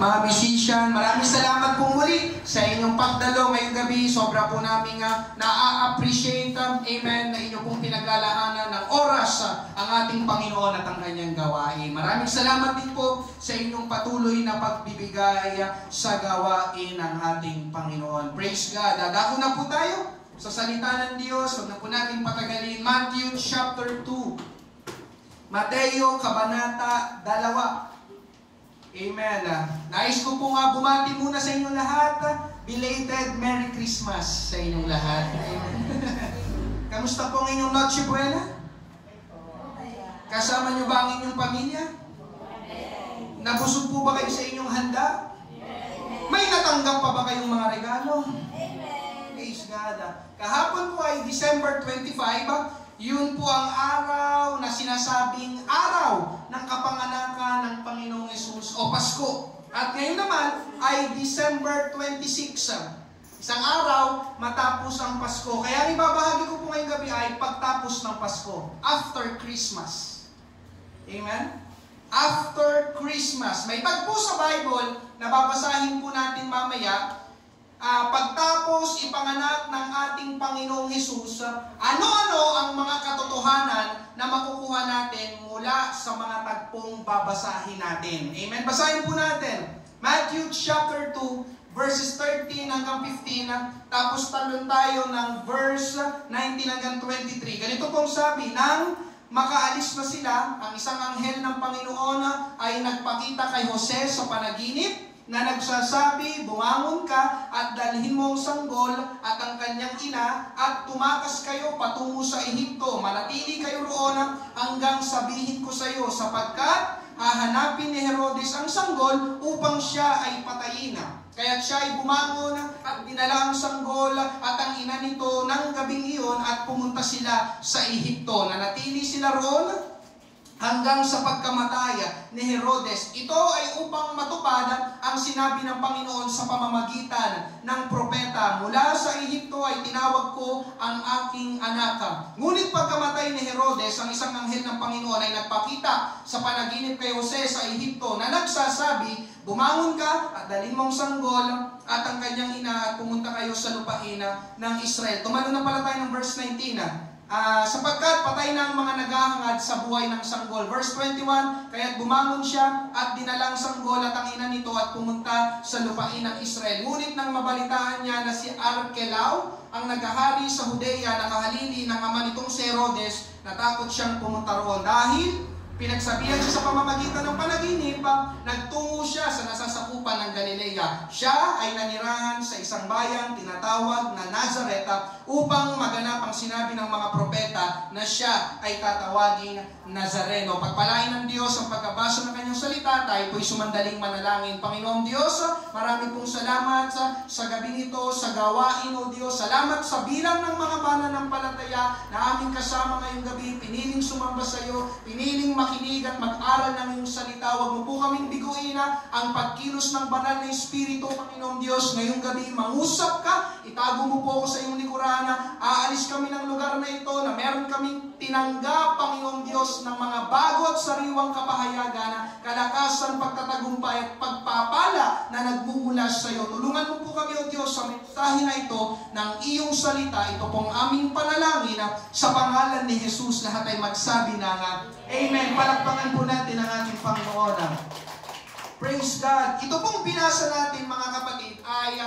mga musician, maraming salamat po muli sa inyong pagdalo ngayong gabi. Sobra po namin na-appreciate, amen, na inyo pong pinaglalaanan ng oras ang ating Panginoon at ang kanyang gawain. Maraming salamat din po sa inyong patuloy na pagbibigay sa gawain ng ating Panginoon. Praise God. Dadako na po tayo sa salita ng Diyos. Huwag na po natin patagalin. Matthew chapter 2. Mateo, Kabanata 2. Amen. Nais ko po nga bumati muna sa inyong lahat. Belated Merry Christmas sa inyong lahat. Amen. Kamusta po ang inyong Noche Buena? Kasama niyo ba ang inyong pamilya? Nabusog po ba kayo sa inyong handa? May natanggap pa ba kayong mga regalo? Praise God. Kahapon po ay December 25. Yun po ang araw na sinasabing araw ng kapanganakan ng Panginoong Hesus o Pasko. At ngayon naman ay December 26. Isang araw matapos ang Pasko. Kaya ang ibabahagi ko po ngayong gabi ay pagtapos ng Pasko. After Christmas. Amen? After Christmas. May tagpo sa Bible na babasahin po natin mamaya. Pagtapos ipanganak ng ating Panginoong Hesus, ano-ano ang mga katotohanan na makukuha natin mula sa mga tagpong babasahin natin. Amen? Basahin po natin. Matthew chapter 2, verses 13 hanggang 15, tapos talon tayo ng verse 19 hanggang 23. Ganito pong sabi, nang makaalis na sila, ang isang anghel ng Panginoon ay nagpakita kay Jose sa panaginip, na nagsasabi, bumangon ka at dalhin mo ang sanggol at ang kanyang ina at tumakas kayo patungo sa Ehipto. Manatili kayo roon hanggang sabihin ko sa iyo, sapagkat hahanapin ni Herodes ang sanggol upang siya ay patayin. Kaya siya ay bumangon at dinala ang sanggol at ang ina nito ng gabing iyon at pumunta sila sa Ehipto. Nanatili sila roon hanggang sa pagkamatay ni Herodes. Ito ay upang matupad ang sinabi ng Panginoon sa pamamagitan ng propeta. Mula sa Ehipto ay tinawag ko ang aking anak. Ngunit pagkamatay ni Herodes, ang isang anghel ng Panginoon ay nagpakita sa panaginip kay Jose sa Ehipto na nagsasabi, bumangon ka at dalhin mong sanggol at ang kanyang ina at pumunta kayo sa lupain ng Israel. Tumalo na pala tayo ng verse 19. Sapagkat patay na ang mga naghahangad sa buhay ng sanggol. Verse 21, kaya't bumangon siya at dinalang sanggol at ang ina nito at pumunta sa lupain ng Israel. Ngunit nang mabalitaan niya na si Arkelao, ang naghahari sa Judea, nakahalili ng ama nitong si Herodes, natakot siyang pumunta roon. Dahil pinagsabihan siya sa pamamagitan ng panaginip, nagtungo siya sa nasasakupan ng Galilea. Siya ay nanirahan sa isang bayang tinatawag na Nazaret upang maganap ang sinabi ng mga propeta na siya ay tatawaging Nazareno. Pagpalain ng Diyos ang pagkabasa ng kanyang salita, tayo po'y sumandaling manalangin. Panginoong Diyos, marami pong salamat sa gabing ito, sa gawain o Diyos. Salamat sa bilang ng mga mananampalataya na aming kasama ngayong gabi. Piniling sumamba sa iyo, piniling makinig at mag-aral ng iyong salita. Huwag mo po kaming biguin ang pagkilos ng banal na Espiritu, Panginoong Diyos. Ngayong gabi, mangusap ka, itago mo po ako sa iyong likuran. Aalis kami ng lugar na ito na meron kaming tinanggap, Panginoong Diyos, ng mga bago at sariwang kapahayagan, kalakasan, pagtatagumpay at pagpapala na nagmumula sa iyo. Tulungan mo po kami, O Diyos, sa mensahe na ito ng iyong salita. Ito pong aming panalangin sa pangalan ni Jesus. Lahat ay magsabi na Amen. Palakpakan po natin ang ating Panginoon. Praise God. Ito pong binasa natin, mga kapatid, ay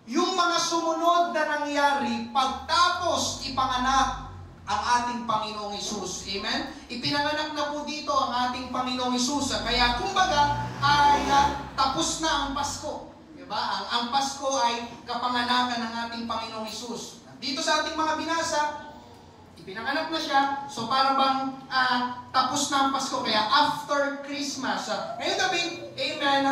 yung mga sumunod na nangyari pagtapos ipanganak ang ating Panginoong Hesus. Amen? Ipinanganak na po dito ang ating Panginoong Hesus. Kaya kumbaga ay tapos na ang Pasko. Diba? Ang Pasko ay kapanganakan ng ating Panginoong Hesus. Dito sa ating mga binasa, ipinanganak na siya, so para bang tapos na ang Pasko, kaya after Christmas. Ngayon gabi, amen,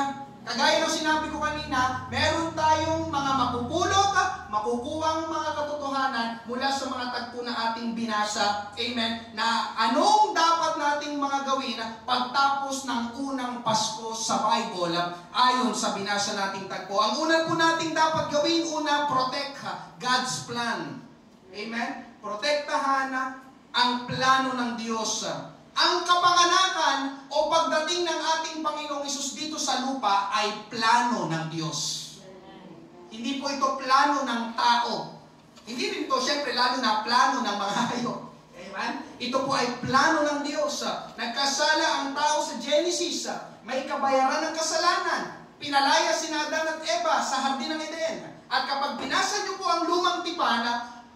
kagaya ng sinabi ko kanina, meron tayong mga mapupulot at makukuhang mga katotohanan mula sa mga tagpo na ating binasa, amen, na anong dapat nating mga gawin pagtapos ng unang Pasko sa Bible, ayon sa binasa nating tagpo. Ang una po nating dapat gawin, protect God's plan. Amen? Protektahan ang plano ng Diyos. Ang kapanganakan o pagdating ng ating Panginoong Hesus dito dito sa lupa ay plano ng Diyos. Hindi po ito plano ng tao. Hindi rin ito, syempre, lalo na plano ng mga hayop. Amen? Ito po ay plano ng Diyos. Nagkasala ang tao sa Genesis. May kabayaran ng kasalanan. Pinalaya si Adan at Eva sa Hardin ng Eden. At kapag binasa niyo po ang lumang tipan,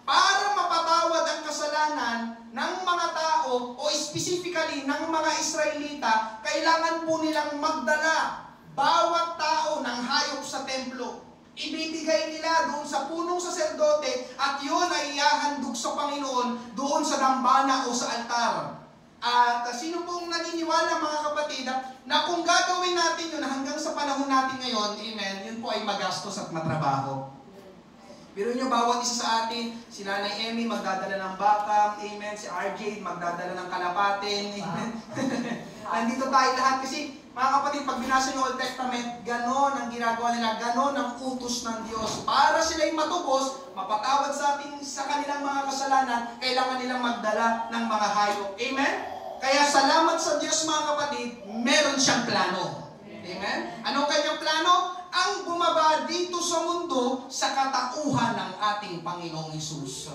para mapatawad ang kasalanan ng mga tao o specifically ng mga Israelita, kailangan po nilang magdala bawat tao ng hayop sa templo. Ibibigay nila doon sa punong saserdote at yun ay ihahandog sa Panginoon doon sa dambana o sa altar. At sino pong naniniwala mga kapatid na kung gagawin natin yun hanggang sa panahon natin ngayon, amen, yun po ay magastos at matrabaho. Pero nyo, bawat isa sa atin, si Nanay Emmy magdadala ng baka, amen, si RJ magdadala ng kalapatin, amen. Nandito tayo lahat kasi, mga kapatid, pag binasa yung Old Testament, ganon ang ginagawa nila, ganon ang utos ng Diyos. Para sila'y matubos, mapatawad sa ating sa kanilang mga kasalanan, kailangan nilang magdala ng mga hayop. Amen? Kaya salamat sa Diyos mga kapatid, meron siyang plano. Amen? Anong kanyang plano? Ang bumaba dito sa mundo sa katauhan ng ating Panginoong Hesus.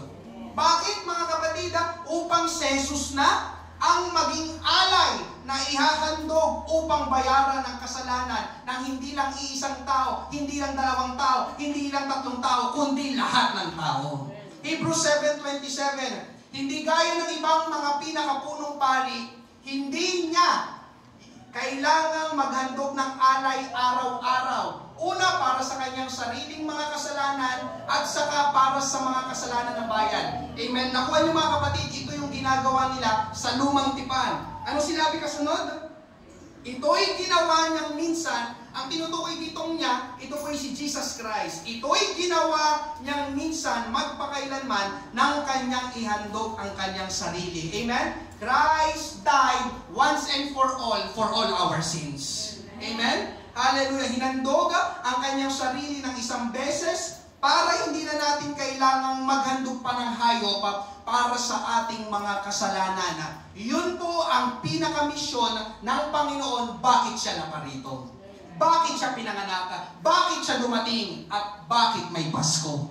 Bakit mga kapatid? Upang si Jesus na ang maging alay na ihahandog upang bayaran ang kasalanan ng hindi lang iisang tao, hindi lang dalawang tao, hindi lang tatlong tao, kundi lahat ng tao. Hebrews 7:27, hindi gaya ng ibang mga pinakapunong pari, hindi niya kailangang maghandog ng alay araw-araw. Una, para sa kanyang sariling mga kasalanan at saka para sa mga kasalanan ng bayan. Amen. Nakuha niyo mga kapatid, ito yung ginagawa nila sa lumang tipan. Ano sinabi kasunod? Ito'y ginawa niyang minsan, ang tinutukoy ditong niya, ito po'y si Jesus Christ. Ito'y ginawa niyang minsan magpakailanman ng kanyang ihandog ang kanyang sarili. Amen? Christ died once and for all our sins. Amen? Hallelujah. Hinandog ang kanyang sarili ng isang beses para hindi na natin kailangang maghandog pa ng hayop para sa ating mga kasalanan. Yun po ang pinakamisyon ng Panginoon. Bakit siya naparito? Bakit siya pinanganak? Bakit siya dumating? At bakit may Pasko?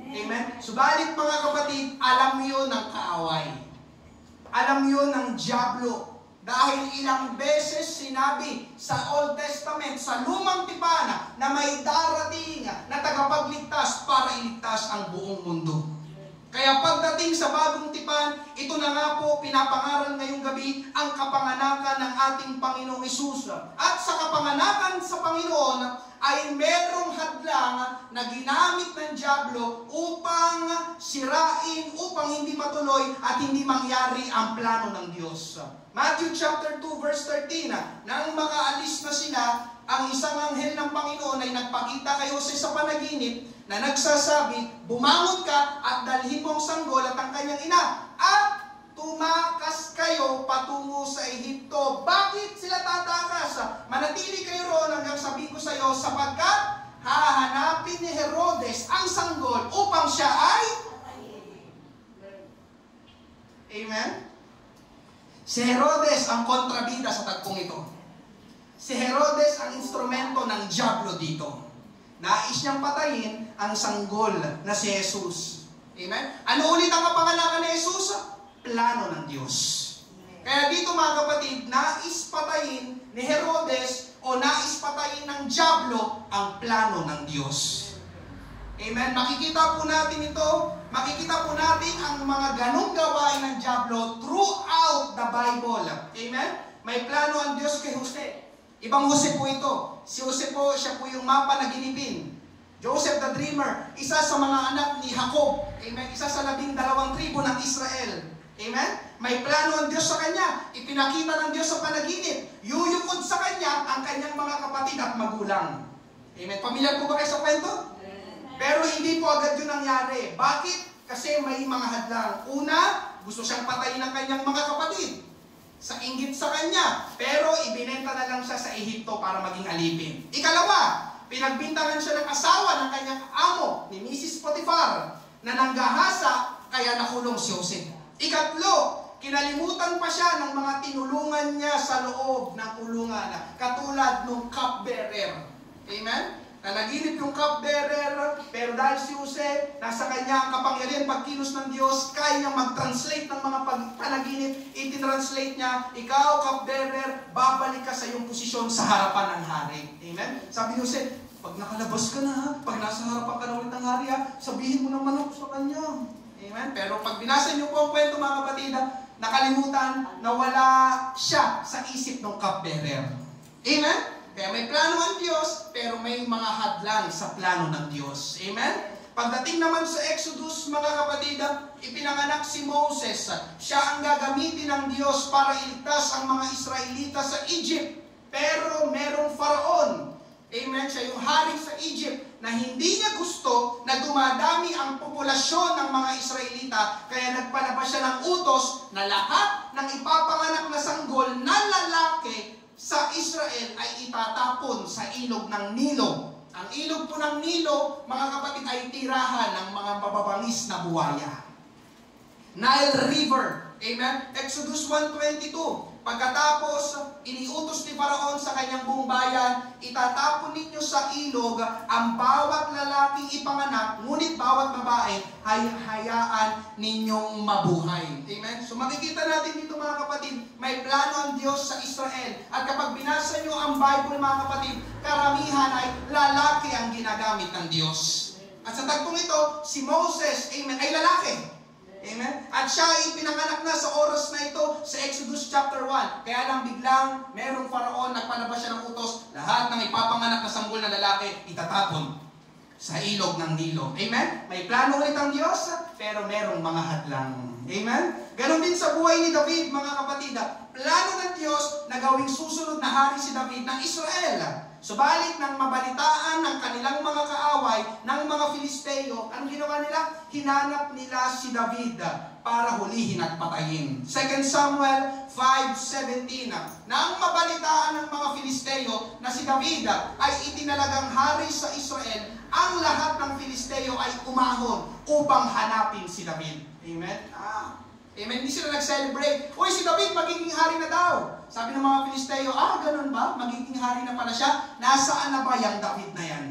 Amen? Subalit mga kapatid, alam yun ng kaaway. Alam yun ng dyablo. Dahil ilang beses sinabi sa Old Testament, sa lumang tipan, na may darating na tagapagligtas para iligtas ang buong mundo. Kaya pagdating sa bagong tipan, ito na nga po pinapangaral ngayong gabi ang kapanganakan ng ating Panginoong Hesus. At sa kapanganakan sa Panginoon ay merong hadlang na ginamit ng dyablo upang sirain, upang hindi matuloy at hindi mangyari ang plano ng Diyos. Matthew chapter 2 verse 13, nang makaalis na sila, ang isang anghel ng Panginoon ay nagpakita kay Jose sa panaginip na nagsasabi, bumangon ka at dalhin mo ang sanggol at ang kanyang ina at tumakas kayo patungo sa Ehipto. Bakit sila tatakas? Manatili kayo roon hanggang sabihin ko sa iyo, sapagkat hahanapin ni Herodes ang sanggol upang siya ay... Amen? Si Herodes ang kontrabida sa tagpong ito. Si Herodes ang instrumento ng dyablo dito. Nais niyang patayin ang sanggol na si Jesus. Amen? Ano ulit ang kapanganakan ni Jesus? Plano ng Diyos. Kaya dito mga kapatid, nais patayin ni Herodes o nais patayin ng dyablo ang plano ng Diyos. Amen? Makikita po natin ito, makikita po natin ang mga ganong gawain ng dyablo throughout the Bible. Amen? May plano ang Diyos kay Jose. Ibang Jose po ito. Si Jose po, siya po yung mapanaginipin. Joseph the Dreamer, isa sa mga anak ni Jacob. Amen? Isa sa 12 tribo ng Israel. Amen? May plano ang Diyos sa kanya. Ipinakita ng Diyos sa panaginip. Yuyukod sa kanya ang kanyang mga kapatid at magulang. Amen? Pamilyar po ba kayo sa kwento? Pero hindi po agad yun nangyari. Bakit? Kasi may mga hadlang. Una, gusto siyang patayin ng kanyang mga kapatid. Sa inggit sa kanya. Pero ibinenta na lang siya sa Ehipto para maging alipin. Ikalawa, pinagbintangan siya ng asawa ng kanyang amo, ni Mrs. Potiphar, na nanggahasa, kaya nakulong si Jose. Ikatlo, kinalimutan pa siya ng mga tinulungan niya sa loob ng kulungan, katulad ng cupbearer. Amen? Nanaginip yung cupbearer, pero dahil si Jose, nasa kanya ang kapangyarihan pagkilos ng Diyos, kaya niyang mag-translate ng mga panaginip, itinranslate niya, ikaw cupbearer, babalik ka sa iyong posisyon sa harapan ng hari. Amen? Sabi ni Jose, pag nakalabas ka na, pag nasa harapan ka na ulit ng hari, sabihin mo ng manok sa kanya. Amen? Pero pag binasa niyo po ang kwento mga kapatid, nakalimutan na wala siya sa isip ng cupbearer. Amen? Kaya may plano ang Diyos, pero may mga hadlang sa plano ng Diyos. Amen? Pagdating naman sa Exodus, mga kapatid, ipinanganak si Moses. Siya ang gagamitin ng Diyos para iligtas ang mga Israelita sa Egypt. Pero merong Faraon. Amen? Siya yung hari sa Egypt na hindi niya gusto na dumadami ang populasyon ng mga Israelita. Kaya nagpalabas siya ng utos na lahat ng ipapanganak na sanggol na lalaki sa Israel ay itatapon sa ilog ng Nilo. Ang ilog po ng Nilo, mga kapatid, ay tirahan ng mga mababangis na buwaya. Nile River. Amen? Exodus 1:22. Pagkatapos, iniutos ni Faraon sa kanyang buong bayan, itatapon ninyo sa ilog ang bawat lalaking ipanganak, ngunit bawat babae ay hayaan ninyong mabuhay. Amen? So makikita natin dito mga kapatid, may plano ang Diyos sa Israel. At kapag binasa nyo ang Bible mga kapatid, karamihan ay lalaki ang ginagamit ng Diyos. At sa tagpong ito, si Moses, amen, ay lalaki. Amen? At siya ay pinanganak na sa oras na ito sa Exodus chapter 1. Kaya lang biglang merong Faraon, nagpalabas siya ng utos, lahat ng ipapanganak na sanggol na lalaki, itatapon sa ilog ng Nilo. Amen? May plano ulit ang Diyos, pero merong mga hadlang. Amen? Ganon din sa buhay ni David, mga kapatid. Plano ng Diyos na gawing susunod na hari si David ng Israel. Subalit nang mabalitaan ng kanilang mga kaaway, ng mga Filisteo, anong ginawa nila? Hinanap nila si David para hulihin at patayin. 2 Samuel 5:17. Nang mabalitaan ng mga Filisteo na si David ay itinalagang hari sa Israel, ang lahat ng Filisteo ay umahon upang hanapin si David. Amen? Amen. Hindi sila nag-celebrate. Uy, si David magiging hari na daw. Sabi ng mga Filisteo, ganun ba? Magiging hari na pala siya? Nasaan na ba yung David na yan?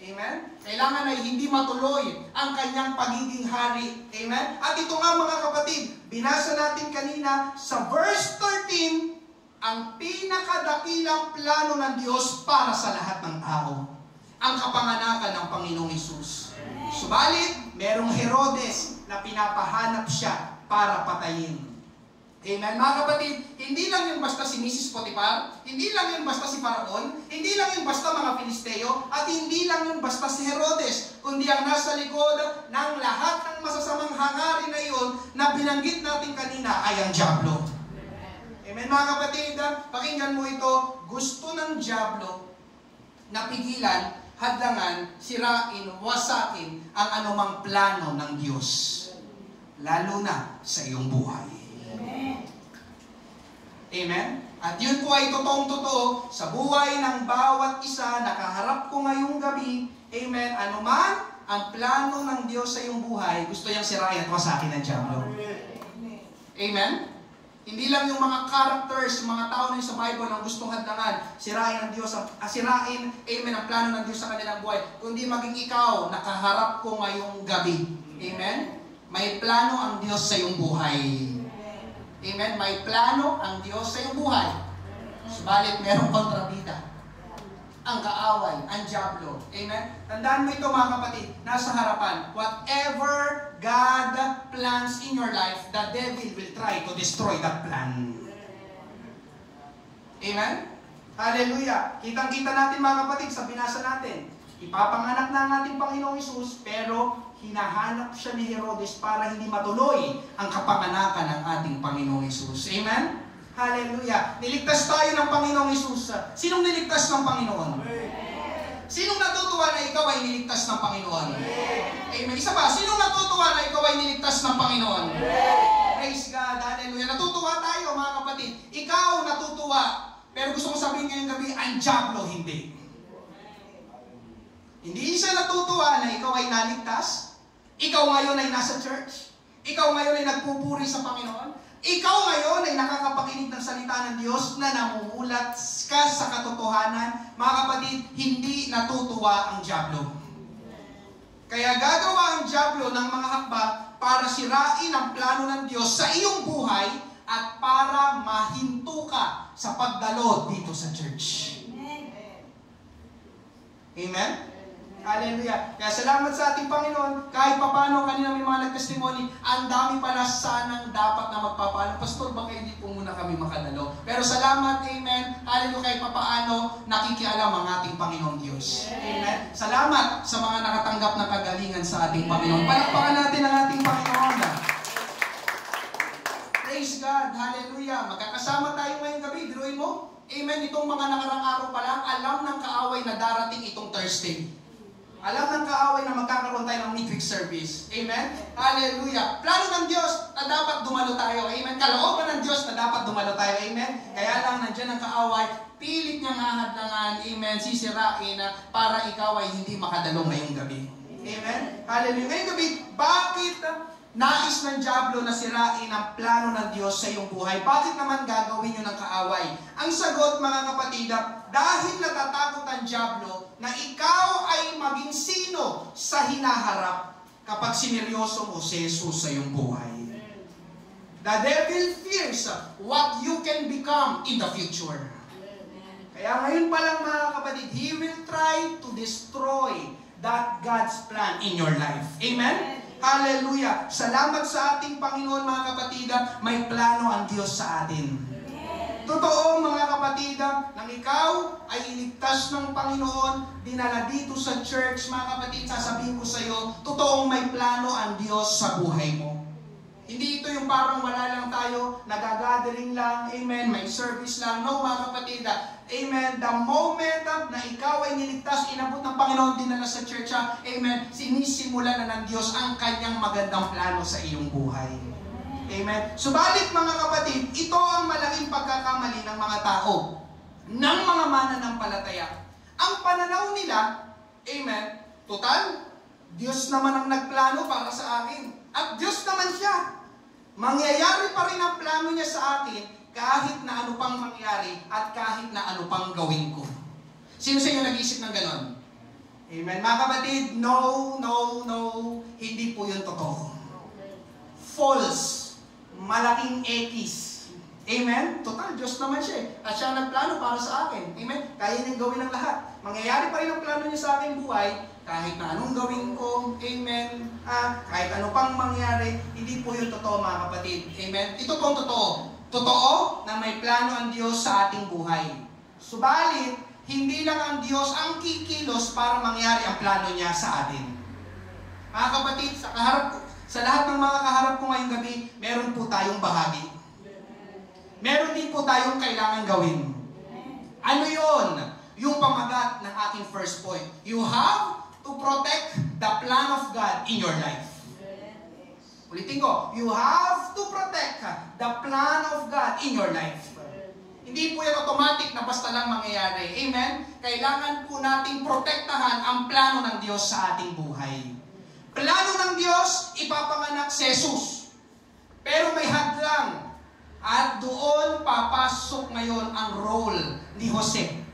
Amen? Kailangan ay hindi matuloy ang kanyang pagiging hari. Amen? At ito nga mga kapatid, binasa natin kanina sa verse 13, ang pinakadakilang plano ng Diyos para sa lahat ng tao. Ang kapanganakan ng Panginoong Hesus. Subalit, merong Herodes na pinapahanap siya para patayin. Amen. Mga kapatid, hindi lang yung basta si Mrs. Potiphar, hindi lang yung basta si Faraon, hindi lang yung basta mga Filisteo, at hindi lang yung basta si Herodes, kundi ang nasa likod ng lahat ng masasamang hangarin na iyon na binanggit natin kanina ay ang dyablo. Amen. Mga kapatid, pakinggan mo ito, gusto ng dyablo na pigilan, hadlangan, sirain, wasakin ang anumang plano ng Diyos. Lalo na sa iyong buhay. Amen. Amen? At yun po ay totoong-totoo sa buhay ng bawat isa na kaharap ko ngayong gabi. Amen? Anuman ang plano ng Diyos sa iyong buhay, gusto niyang sirain at wasakin ng dyablo. Amen? Hindi lang yung mga characters, mga tao na sa Bible ang gustong hadlangan, sirain ng Diyos, sirain, amen, ang plano ng Diyos sa kanilang buhay, kundi maging ikaw, nakaharap ko ngayong gabi. Amen? May plano ang Diyos sa iyong buhay. Amen? May plano ang Diyos sa iyong buhay. Subalit, merong kontrabida. Ang kaaway, ang dyablo. Amen? Tandaan mo ito mga kapatid, nasa harapan. Whatever God plans in your life, the devil will try to destroy that plan. Amen? Hallelujah! Kitang-kita natin mga kapatid sa binasa natin. Ipapanganak na ang ating Panginoong Hesus, pero hinahanap siya ni Herodes para hindi matuloy ang kapanganakan ng ating Panginoong Hesus. Amen? Hallelujah! Niligtas tayo ng Panginoong Hesus. Sinong niligtas ng Panginoon? Sinong natutuwa na ikaw ay niligtas ng Panginoon? Amen. Isa pa, sinong natutuwa na ikaw ay niligtas ng Panginoon? Praise God! Hallelujah! Natutuwa tayo mga kapatid. Ikaw natutuwa. Pero gusto kong sabihin ngayong gabi, ang dyablo hindi. Hindi siya natutuwa na ikaw ay naligtas. Ikaw ngayon ay nasa church. Ikaw ngayon ay nagpupuri sa Panginoon. Ikaw ngayon ay nakakapakinig ng salita ng Diyos na namumulat ka sa katotohanan. Mga kapatid, hindi natutuwa ang dyablo. Kaya gagawa ang dyablo ng mga hakbang para sirain ang plano ng Diyos sa iyong buhay at para mahinto ka sa pagdalo dito sa church. Amen? Hallelujah. Kaya salamat sa ating Panginoon. Kahit papano, kanina may mga nag-testimony, ang dami pala sanang dapat na magpapaalam. Pastor, baka hindi po muna kami makadalo. Pero salamat, amen. Hallelujah, kahit papaano, nakikialam ang ating Panginoong Diyos. Amen. Salamat sa mga nakatanggap ng kagalingan sa ating Panginoon. Palakpakan natin ang ating Panginoon. Praise God. Hallelujah. Magkakasama tayo ngayong gabi. Biruin mo. Amen. Itong mga nakarang araw pa lang, alam ng kaaway na darating itong Thursday. Alam ng kaaway na magkakaroon tayo ng midweek service. Amen? Hallelujah. Plano ng Diyos na dapat dumalo tayo. Amen? Kalooban ng Diyos na dapat dumalo tayo. Amen? Kaya lang nandiyan ang kaaway, pilit niyang hahadlangan. Amen? Sisirain na para ikaw ay hindi makadalo ngayong gabi. Amen? Hallelujah. Ngayong gabi, bakit nais ng dyablo na sirain ang plano ng Diyos sa iyong buhay? Bakit naman gagawin niyo ng kaaway? Ang sagot, mga kapatid, dahil natatakot ang dyablo na ikaw ay maging sino sa hinaharap kapag sineryoso mo si Jesus sa iyong buhay. The devil fears what you can become in the future. Kaya ngayon pa lang, mga kapatid, he will try to destroy that God's plan in your life. Amen? Hallelujah! Salamat sa ating Panginoon, mga kapatid, may plano ang Diyos sa atin. Totoo, mga kapatid, nang ikaw ay iligtas ng Panginoon, dinala dito sa church, mga kapatid, sasabihin ko sa iyo, totoong may plano ang Diyos sa buhay mo. Hindi ito yung parang wala lang tayo, nagagathering lang, amen, may service lang. No, mga kapatid, amen, the moment na ikaw ay niligtas, inabot ng Panginoon, dinala sa church, amen, sinisimula na ng Diyos ang kanyang magandang plano sa iyong buhay. Amen. Subalit, mga kapatid, ito ang malaking pagkakamali ng mga tao, ng mga mananampalataya. Ang pananaw nila, amen, total, Diyos naman ang nagplano para sa akin. At Diyos naman siya. Mangyayari pa rin ang plano niya sa akin kahit na ano pang mangyari at kahit na ano pang gawin ko. Sino sa inyo nag-iisip ng ganon? Amen. Mga kapatid, no, hindi po yun totoo. False. Malaking X. Amen? Total, Diyos naman siya eh. At siya nagplano para sa akin. Amen? Kaya niyang gawin ang lahat. Mangyayari pa rin ang plano niya sa aking buhay, kahit na anong gawin ko. Amen? Kahit ano pang mangyari, hindi po yung totoo, mga kapatid. Amen? Ito pong totoo. Totoo na may plano ang Diyos sa ating buhay. Subalit, hindi lang ang Diyos ang kikilos para mangyari ang plano niya sa atin. Mga kapatid, sa lahat ng mga kaharap ko ngayong gabi, meron po tayong bahagi. Meron din po tayong kailangan gawin. Ano yun? Yung pamagat ng aking first point. You have to protect the plan of God in your life. Ulitin ko. You have to protect the plan of God in your life. Hindi po yan automatic na basta lang mangyayari. Amen? Kailangan po nating protektahan ang plano ng Diyos sa ating buhay. Plano ng Diyos, ipapanganak si Jesus. Pero may hadlang. At doon papasok ngayon ang role ni Jose,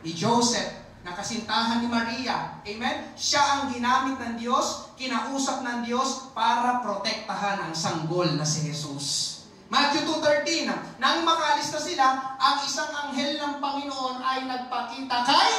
ni Joseph, na kasintahan ni Maria. Amen? Siya ang ginamit ng Diyos, kinausap ng Diyos para protektahan ang sanggol na si Jesus. Matthew 2:13, nang makalis na sila, ang isang anghel ng Panginoon ay nagpakita kay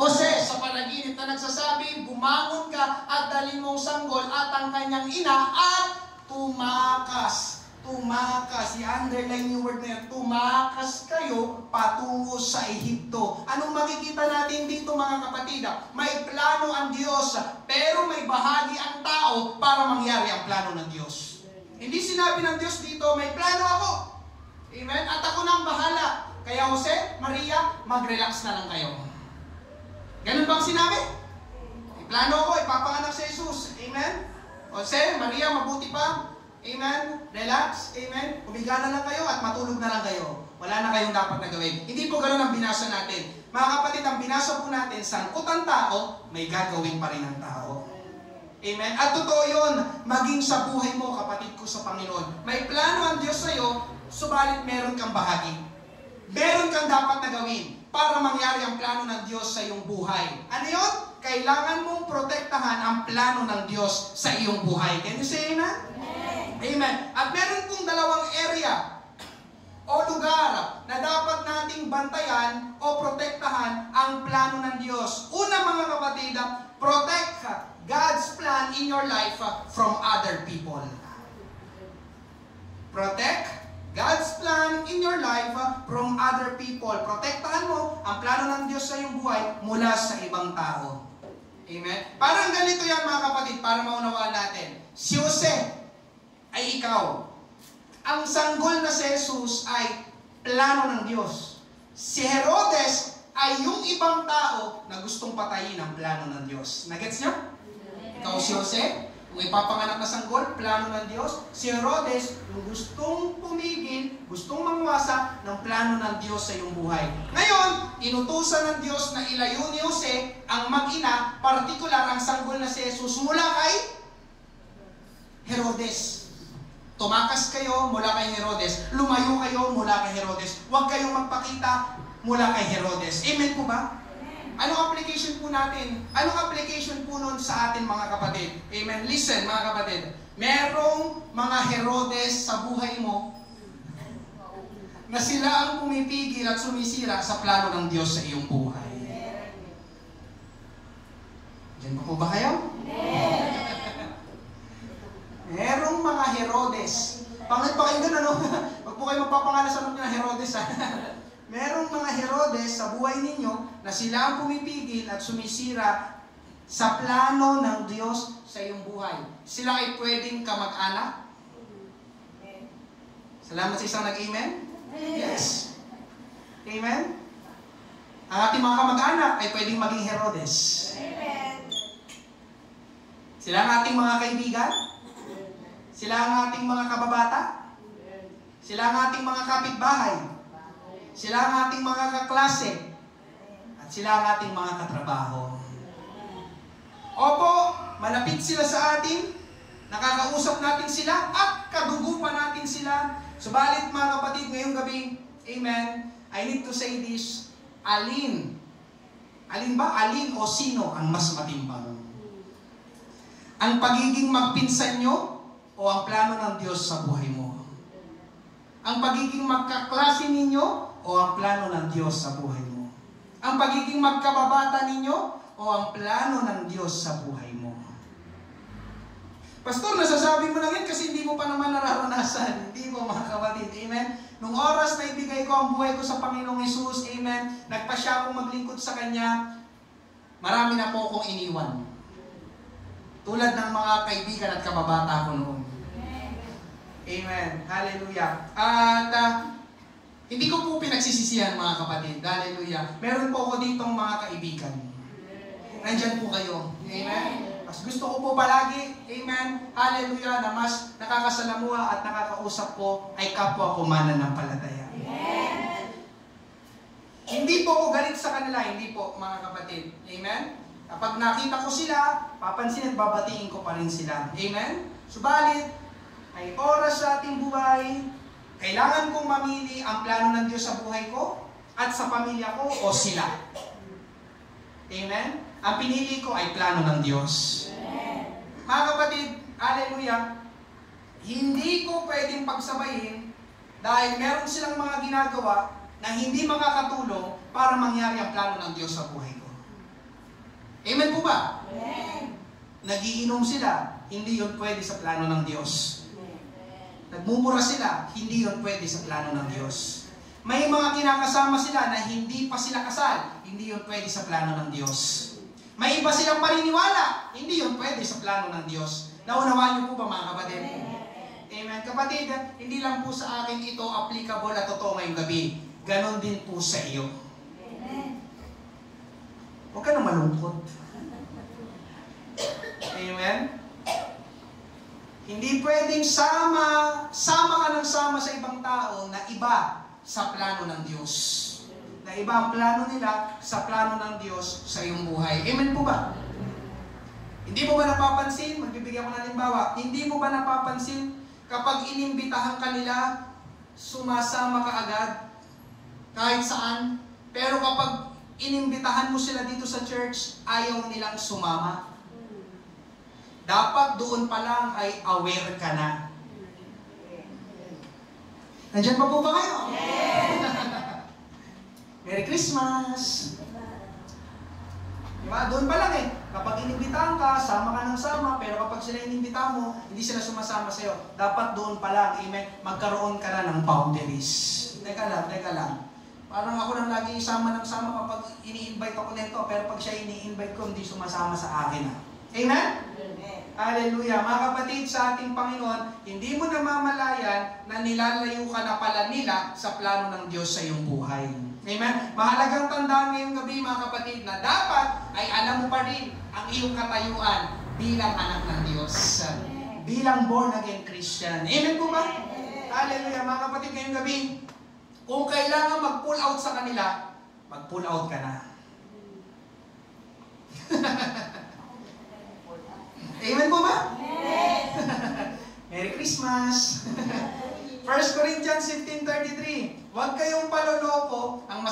Jose sa panaginip na nagsasabi, bumangon ka at dalhin mong sanggol at ang kanyang ina at tumakas. Tumakas. I-underline yung word na yan. Tumakas kayo patungo sa Ehipto. Anong makikita natin dito, mga kapatid? May plano ang Diyos, pero may bahagi ang tao para mangyari ang plano ng Diyos. Hindi sinabi ng Diyos dito, may plano ako. Amen? At ako na ang bahala. Kaya Jose, Maria, mag-relax na lang kayo. Ganun bang sinabi? Plano ko, ipapanganak si Jesus. Amen? Jose, Maria, mabuti pa. Amen? Relax. Amen? Humiga na lang kayo at matulog na lang kayo. Wala na kayong dapat na gawin. Hindi po ganun ang binasa natin. Mga kapatid, ang binasa po natin, sangkot ang tao, may gagawin pa rin ang tao. Amen? At totoo yun, maging sa buhay mo, kapatid ko sa Panginoon. May plano ang Diyos sa'yo, subalit meron kang bahagi. Meron kang dapat na gawin para mangyari ang plano ng Diyos sa iyong buhay. Ano yun? Kailangan mong protektahan ang plano ng Diyos sa iyong buhay. Can you say amen? Amen. At meron pong dalawang area o lugar na dapat nating bantayan o protektahan ang plano ng Diyos. Una mga kapatid, protect God's plan in your life from other people. Protect God's plan in your life from other people. Protektahan mo ang plano ng Diyos sa iyong buhay mula sa ibang tao. Amen? Parang ganito yan mga kapatid, para maunawaan natin. Si Jose ay ikaw. Ang sanggol na si Jesus ay plano ng Diyos. Si Herodes ay yung ibang tao na gustong patayin ang plano ng Diyos. Nagets niyo? Ikaw si Jose, kung ipapanganak na sanggol, plano ng Diyos. Si Herodes, yung gustong pumigil, gustong mangwasa ng plano ng Diyos sa iyong buhay. Ngayon, inutusan ng Diyos na ilayo ni Jose ang mag-ina, partikular ang sanggol na si Jesus mula kay Herodes. Tumakas kayo mula kay Herodes. Lumayo kayo mula kay Herodes. Huwag kayong magpakita mula kay Herodes. Amen po ba? Anong application po natin? Anong application po nun sa atin mga kapatid? Amen. Listen mga kapatid. Merong mga Herodes sa buhay mo na sila ang pumipigil at sumisira sa plano ng Diyos sa iyong buhay. Diyan po ba kayo? Merong mga Herodes. Pakinggan ano? Huwag po kayo magpapangalan sa mga Herodes ha. Merong mga Herodes sa buhay ninyo na sila ang pumipigil at sumisira sa plano ng Diyos sa iyong buhay. Sila ay pwedeng kamag-anak? Salamat sa isang nag-amen? Yes. Amen? Ang ating mga kamag-anak ay pwedeng maging Herodes. Sila ang ating mga kaibigan? Sila ang ating mga kababata? Sila ang ating mga kapitbahay? Sila ang ating mga kaklase? At sila ang ating mga katrabaho? Opo, malapit sila sa atin, nakakausap natin sila, at kadugo pa natin sila. Subalit mga kapatid, ngayong gabi, amen, I need to say this, alin o sino ang mas matimbang? Ang pagiging magpinsan nyo o ang plano ng Diyos sa buhay mo? Ang pagiging magkaklase ninyo o ang plano ng Diyos sa buhay mo? Ang pagiging magkababata ninyo o ang plano ng Diyos sa buhay mo? Pastor, nasasabi mo lang yan kasi hindi mo pa naman nararanasan. Hindi mo mga kapatid. Amen? Nung oras na ibigay ko ang buhay ko sa Panginoong Hesus, amen, nagpasya akong maglingkod sa Kanya, marami na po akong iniwan. Tulad ng mga kaibigan at kababata ko noon. Amen. Hallelujah. At hindi ko po pinagsisisihan mga kapatid. Hallelujah. Meron po ako ditong mga kaibigan. Nandyan po kayo. Amen. Mas gusto ko po palagi, amen, hallelujah, na mas nakakasalamuha at nakakausap po ay kapwa ko mananampalataya. Amen. Hindi po ako galit sa kanila, hindi po mga kapatid. Amen. Kapag nakita ko sila, papansin at babatiin ko pa rin sila. Amen? Subalit, may oras sa ating buhay, kailangan kong mamili ang plano ng Diyos sa buhay ko at sa pamilya ko o sila. Amen? Ang pinili ko ay plano ng Diyos. Amen. Mga kapatid, hallelujah, hindi ko pwedeng pagsabayin dahil meron silang mga ginagawa na hindi makakatulong para mangyari ang plano ng Diyos sa buhay ko. Amen po ba? Amen. Nagiinom sila, hindi yun pwede sa plano ng Diyos. Amen. Nagmumura sila, hindi yun pwede sa plano ng Diyos. May mga kinakasama sila na hindi pa sila kasal, hindi yun pwede sa plano ng Diyos. May iba silang paniniwala, hindi yun pwede sa plano ng Diyos. Naunawaan niyo po ba mga kapatid? Amen. Amen. Kapatid, hindi lang po sa akin ito applicable at totoo ngayong gabi. Ganon din po sa iyo. Amen. Huwag ka na malungkot. Amen? Hindi pwedeng sama ka ng sama sa ibang tao na iba sa plano ng Diyos. Na iba ang plano nila sa plano ng Diyos sa iyong buhay. Amen po ba? Hindi mo ba napapansin, magbibigyan ko ng halimbawa, hindi mo ba napapansin kapag inimbitahan ka nila, sumasama ka agad, kahit saan, pero kapag inimbitahan mo sila dito sa church, ayaw nilang sumama. Dapat doon pa lang ay aware ka na. Nandiyan pa po ba kayo? Merry Christmas! Diba? Doon pa lang eh. Kapag inimbitahan ka, sama ka ng sama, pero kapag sila inimbitahan mo, hindi sila sumasama sa'yo. Dapat doon pa lang, amen, magkaroon ka na ng boundaries. Teka lang. Parang ako nang lagi isama ng sama kapag ini-invite ako nito, pero pag siya ini-invite ko, hindi sumasama sa akin. Amen? Hallelujah. Mga kapatid, sa ating Panginoon, hindi mo namamalayan na nilalayo ka na pala nila sa plano ng Diyos sa iyong buhay. Amen? Mahalagang tandaan ngayong gabi, mga kapatid, na dapat ay alam mo pa rin ang iyong katayuan bilang anak ng Diyos. Bilang born-again Christian. Amen po ba? Hallelujah. Mga kapatid, ngayong gabi, kung kailangan mag-pull out sa kanila, mag-pull out ka na. Amen po ba? Merry Christmas! 1 Corinthians 15:33. Huwag kayong paloloko, ang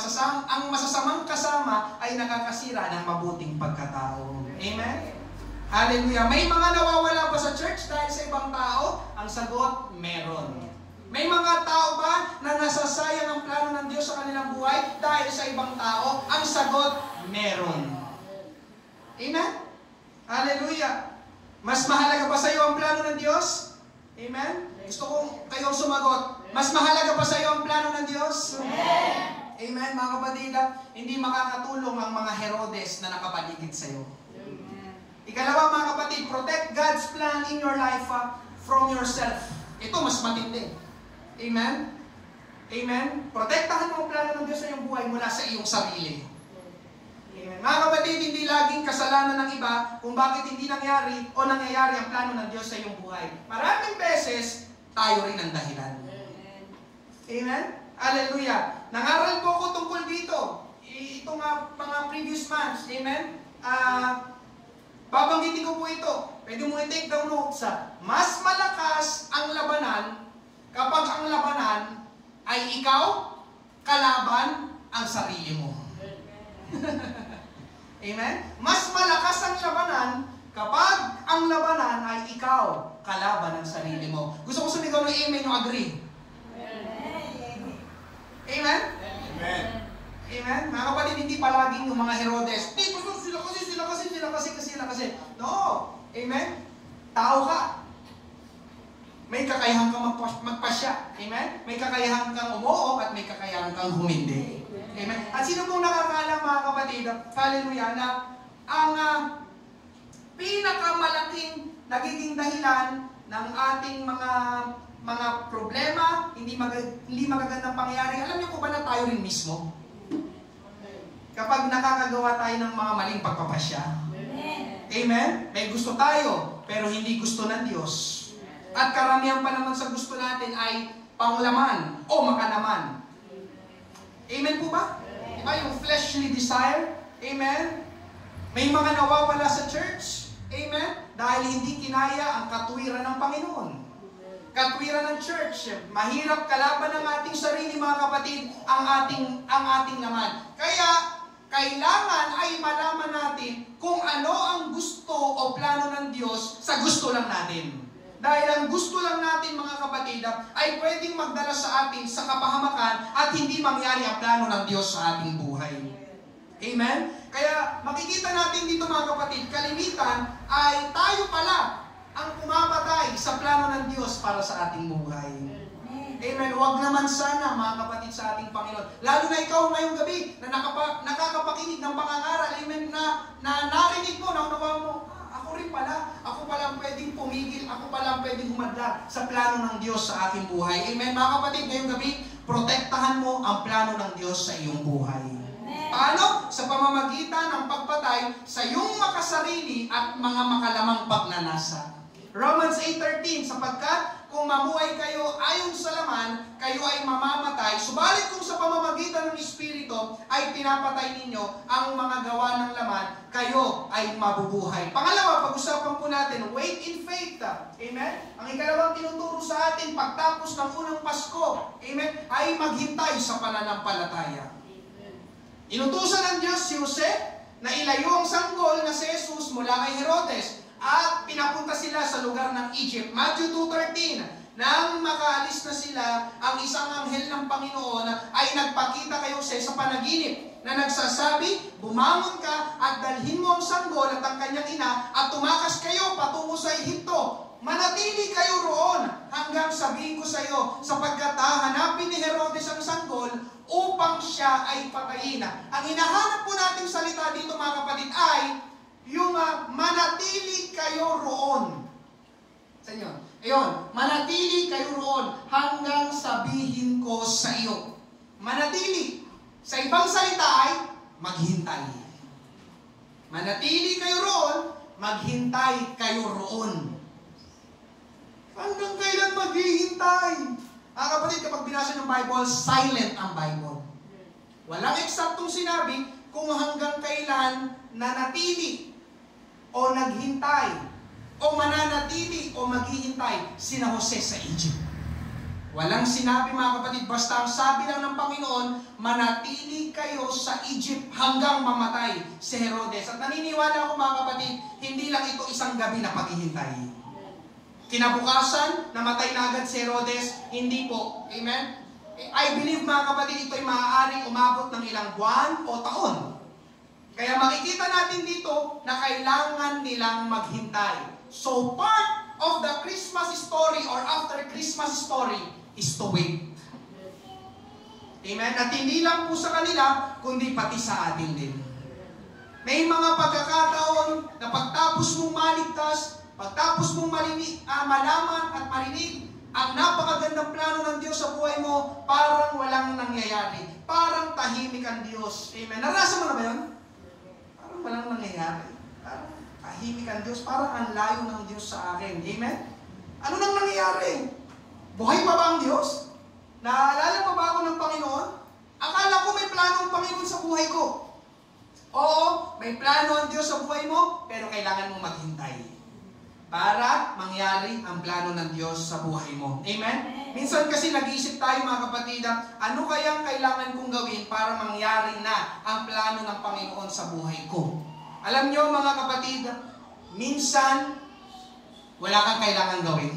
masasamang kasama ay nakakasira ng mabuting pagkatao. Amen? Hallelujah. May mga nawawala ba sa church dahil sa ibang tao? Ang sagot, meron. May mga tao ba na nasasayang ang plano ng Diyos sa kanilang buhay dahil sa ibang tao? Ang sagot, meron. Amen? Hallelujah. Mas mahalaga ba sa iyo ang plano ng Diyos? Amen? Gusto kong kayong sumagot. Mas mahalaga ba sa iyo ang plano ng Diyos? Amen? Amen, mga kapatid. Hindi makakatulong ang mga Herodes na nakapaligid sa iyo. Ikalawa, mga kapatid, protect God's plan in your life from yourself. Ito mas matindi. Amen? Amen? Protektahan mo ang plano ng Diyos sa iyong buhay mula sa iyong sarili. Amen. Mga kapatid, hindi laging kasalanan ng iba kung bakit hindi nangyari o nangyayari ang plano ng Diyos sa iyong buhay. Maraming beses, tayo rin ang dahilan. Amen? Hallelujah. Nangaral po ako tungkol dito. Itong mga previous months. Amen? Babanggitin ko po ito. Pwede mo i-take down notes. Mas malakas ang labanan kapag ang labanan ay ikaw, kalaban ang sarili mo. Amen? Mas malakas ang labanan kapag ang labanan ay ikaw, kalaban ang sarili mo. Gusto ko sumigaw ng amen yung agree. Amen? Amen? Amen? Mga kapatid, hindi palaging yung mga Herodes, sila kasi. No! Amen? Tao ka. May kakayahan kang magpasya. Amen? May kakayahan kang umuo at may kakayahan kang humindi. Amen? At sino pong nakakaalam, mga kapatid, hallelujah, na ang pinakamalaking nagiging dahilan ng ating mga problema, hindi magagandang pangyayari, alam niyo po ba na tayo rin mismo? Kapag nakakagawa tayo ng mga maling pagpapasya. Amen? May gusto tayo, pero hindi gusto ng Diyos. At karamihan pa naman sa gusto natin ay panglaman o makanaman. Amen po ba? Diba yung fleshly desire? Amen? May mga nawawala sa church. Amen? Dahil hindi kinaya ang katwiran ng Panginoon. Katwiran ng church. Mahirap kalaban ng ating sarili, mga kapatid, ang ating laman. Kaya, kailangan ay malaman natin kung ano ang gusto o plano ng Diyos sa gusto lang natin. Dahil ang gusto lang natin, mga kapatid, ay pwedeng magdala sa atin sa kapahamakan at hindi mangyari ang plano ng Diyos sa ating buhay. Amen? Kaya makikita natin dito, mga kapatid, kalimitan ay tayo pala ang pumapatay sa plano ng Diyos para sa ating buhay. Amen. Huwag naman sana, mga kapatid, sa ating Panginoon. Lalo na ikaw ngayong gabi na nakakapakinig ng pangangaral. Amen. Na narinig mo, naunawa mo, ako rin pala. Ako pala ang pwedeng pumigil. Ako pala ang pwedeng humadla sa plano ng Diyos sa aking buhay. Amen. Mga kapatid, ngayong gabi, protektahan mo ang plano ng Diyos sa iyong buhay. Paano? Sa pamamagitan ng pagpatay sa iyong makasarili at mga makalamang pagnanasa. Romans 8:13, sapagkat kung mamuhay kayo ayon sa laman, kayo ay mamamatay. Subalit kung sa pamamagitan ng Espiritu ay pinapatay ninyo ang mga gawa ng laman, kayo ay mabubuhay. Pangalawa, pag-usapan po natin, wait in faith. Amen? Ang ikalawang tinuturo sa atin, pagtapos ng unang Pasko, amen, ay maghintay sa pananampalataya. Inutusan ng Diyos si Jose na ilayo ang sanggol na si Jesus mula kay Herodes at pinapunta sila sa lugar ng Egypt. Matthew 2:13, nang makaalis na sila, ang isang anghel ng Panginoon ay nagpakita kay Jose sa panaginip na nagsasabi, bumangon ka at dalhin mo ang sanggol at ang kanyang ina at tumakas kayo patungo sa Ehipto. Manatili kayo roon hanggang sabihin ko sa iyo, sapagkat hahanapin ni Herodes ang sanggol upang siya ay patayin. Ang hinahanap po nating salita dito mga kapatid ay yung manatili kayo roon. Sa inyo. Ayun, manatili kayo roon hanggang sabihin ko sa iyo. Manatili. Sa ibang salita ay maghintay. Manatili kayo roon, maghintay kayo roon. Hanggang kailan maghihintay? Kapatid, kapag binasa ng Bible, silent ang Bible. Walang eksaktong sinabi kung hanggang kailan nanatili o naghintay o mananatili o maghihintay sina Jose sa Egypt. Walang sinabi mga kapatid, basta ang sabi lang ng Panginoon, manatili kayo sa Egypt hanggang mamatay si Herodes. At naniniwala ako mga kapatid, hindi lang ito isang gabi na paghihintay. Kinabukasan, namatay na agad si Herodes, hindi po. Amen? I believe mga kapatid, ito ay maaaring umabot ng ilang buwan o taon. Kaya makikita natin dito na kailangan nilang maghintay. So part of the Christmas story or after Christmas story is to wait. Amen? At hindi lang po sa kanila, kundi pati sa atin din. May mga pagkakataon na pagtapos mong maligtas, pagtapos mong malaman at marinig ang napakagandang plano ng Diyos sa buhay mo, parang walang nangyayari. Parang tahimik ang Diyos. Amen? Naranasan mo na ba yun? Parang walang nangyayari. Parang tahimik ang Diyos. Parang ang layo ng Diyos sa akin. Amen? Ano nang nangyayari? Buhay pa ba ang Diyos? Naalala pa ba ako ng Panginoon? Akala ko may plano ang Panginoon sa buhay ko. Oo, may plano ang Diyos sa buhay mo, pero kailangan mong maghintay para mangyari ang plano ng Diyos sa buhay mo. Amen? Minsan kasi nag-iisip tayo mga kapatid, ano kayang kailangan kong gawin para mangyari na ang plano ng Panginoon sa buhay ko? Alam nyo mga kapatid, minsan wala kang kailangan gawin.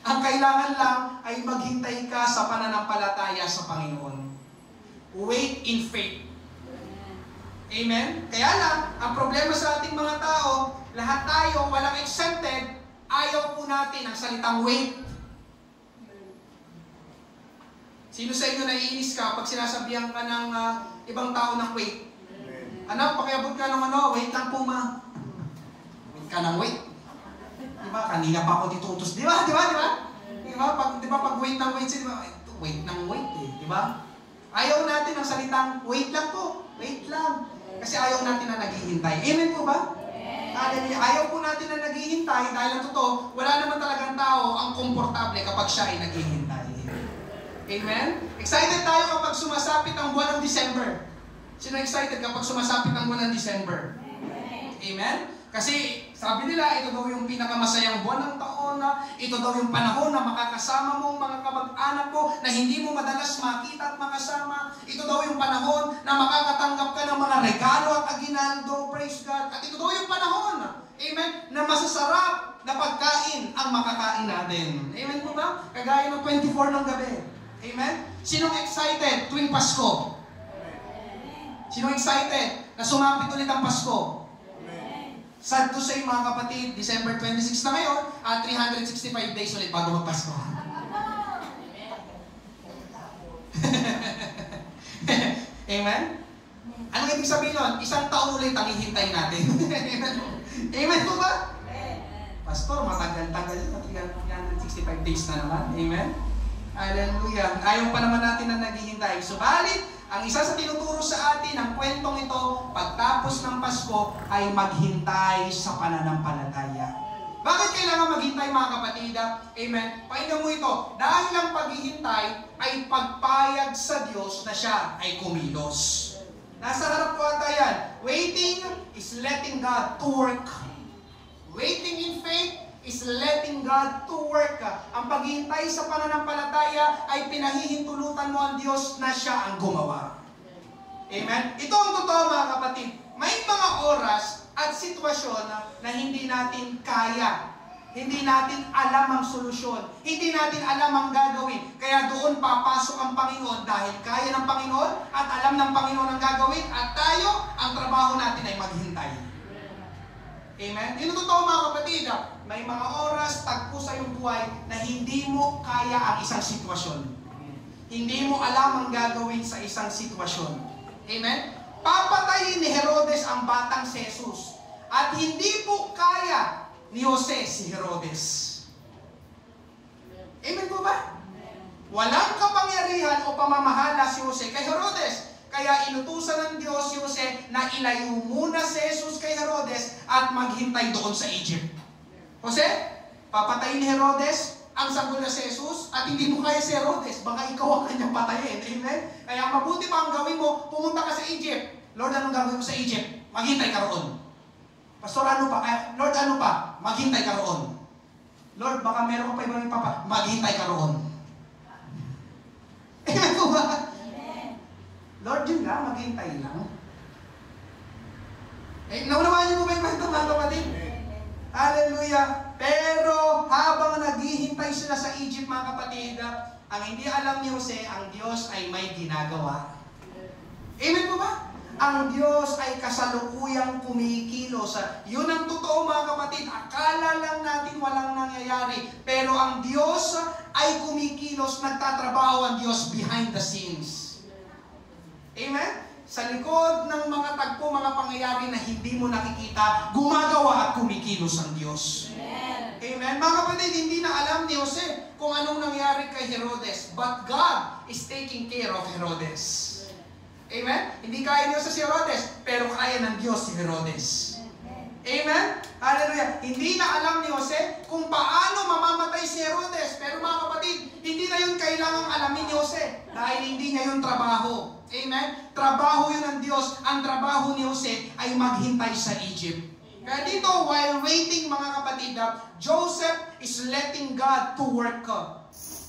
Ang kailangan lang ay maghintay ka sa pananampalataya sa Panginoon. Wait in faith. Amen? Kaya lang, ang problema sa ating mga tao, lahat tayo, walang exempted, ayaw po natin ang salitang wait. Sino sa inyo naiinis ka pag sinasabihan ka ng ibang tao ng wait? Anak, pakiabot ka ng wait lang po ma. Wait ka ng wait. Diba? Kanina pa ako dito utos. Diba? Pag wait ng wait, wait ng wait eh. Diba? Ayaw natin ang salitang wait lang po. Wait lang. Kasi ayaw natin na naghihintay. Amen po ba? Hallelujah. Ayaw po natin na naghihintay dahil ang totoo, wala naman talagang tao ang komportable kapag siya ay naghihintay. Amen? Excited tayo kapag sumasapit ang buwan ng December. Sino excited kapag sumasapit ang buwan ng December? Amen? Kasi sabi nila, ito daw yung pinakamasayang buwan ng taon na, ito daw yung panahon na makakasama mo mga kamag-anak mo na hindi mo madalas makita at makasama. Ito daw yung panahon na makakatanggap ka ng mga regalo at aginaldo, praise God. At ito daw yung panahon, amen, na masasarap na pagkain ang makakain natin. Amen po ba? Kagaya ng 24 ng gabi. Amen? Sinong excited tuwing Pasko? Sinong excited na sumapit ulit ang Pasko? Sad to say mga kapatid, December 26 na ngayon, at 365 days ulit bago magpasko. Amen? Ano ibig sabihin nun? Isang taon ulit ang hihintayin natin. Amen po ba? Pastor, matagal-tagal yun. 365 days na naman. Amen? Hallelujah. Ayaw pa naman natin na naghihintay. Subalit, ang isa sa tinuturo sa atin, ang kwentong ito, pagtapos ng Pasko, ay maghintay sa pananampalataya. Bakit kailangan maghintay mga kapatid? Amen? Pakinggan mo ito. Dahil ang paghihintay ay pagpayag sa Diyos na siya ay kumilos. Nasa harap ko ata yan. Waiting is letting letting God to work. Waiting in faith is letting God to work. Ang paghihintay sa pananampalataya ay pinahihintulutan mo ang Diyos na siya ang gumawa. Amen? Ito ang totoo mga kapatid. May mga oras at sitwasyon na hindi natin kaya. Hindi natin alam ang solusyon. Hindi natin alam ang gagawin. Kaya doon papasok ang Panginoon dahil kaya ng Panginoon at alam ng Panginoon ang gagawin at tayo, ang trabaho natin ay maghintay. Amen? Yun ang totoo mga kapatid. May mga oras, tagpo sa iyong buhay na hindi mo kaya ang isang sitwasyon. Hindi mo alam ang gagawin sa isang sitwasyon. Amen? Papatayin ni Herodes ang batang si Jesus. At hindi po kaya ni Jose si Herodes. Amen po ba? Walang kapangyarihan o pamamahala si Jose kay Herodes. Kaya inutusan ng Diyos si Jose na ilayo muna si Jesus kay Herodes at maghintay doon sa Egypt. Jose, papatayin ni Herodes ang sanggol na si Jesus at hindi mo kaya si Herodes. Baka ikaw ang kanyang patayin. Amen? Kaya mabuti pa ang gawin mo, pumunta ka sa Egypt. Lord, anong gagawin mo sa Egypt? Maghintay ka roon. Pastor, ano pa? Lord, ano pa? Maghintay ka roon. Lord, baka meron ka pa ibang ipapa. Maghintay ka roon. Amen po ba? Lord, yun nga, maghintay lang. Naunawaan niyo po ba yung kwento mga kapatid? Hallelujah! Pero habang naghihintay sila sa Egypt mga kapatid, ang hindi alam ni Jose, ang Diyos ay may ginagawa. Amen po ba? Ang Diyos ay kasalukuyang kumikilos. Yun ang totoo mga kapatid. Akala lang natin walang nangyayari. Pero ang Diyos ay kumikilos, nagtatrabaho ang Diyos behind the scenes. Amen? Sa likod ng mga tagpo, mga pangyayari na hindi mo nakikita, gumagawa at kumikilos ang Diyos. Amen? Mga kapatid, hindi na alam ni Jose kung anong nangyari kay Herodes. But God is taking care of Herodes. Amen? Hindi kaya Diyos si Herodes, pero kaya ng Diyos si Herodes. Amen? Hallelujah. Hindi na alam ni Jose kung paano mamamatay si Herodes. Pero mga kapatid, hindi na yun kailangang alamin ni Jose dahil hindi niya yun trabaho. Amen? Trabaho yun ng Diyos. Ang trabaho ni Jose ay maghintay sa Egypt. Kaya dito, while waiting mga kapatid, Joseph is letting God to work.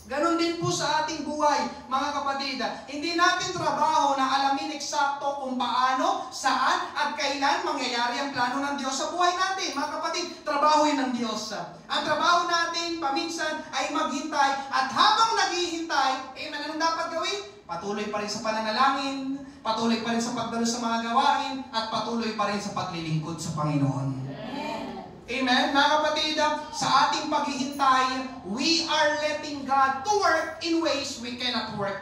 Ganon din po sa ating buhay, mga kapatid. Hindi natin trabaho na alamin eksakto kung paano, saan, at kailan mangyayari ang plano ng Diyos sa buhay natin. Mga kapatid, trabaho yun ng Diyos. Ang trabaho natin, paminsan, ay maghintay. At habang naghihintay, amen, anong dapat gawin? Patuloy pa rin sa pananalangin, patuloy pa rin sa pagdalo sa mga gawain, at patuloy pa rin sa paglilingkod sa Panginoon. Amen? Mga kapatid, sa ating paghihintay, we are letting God to work in ways we cannot work.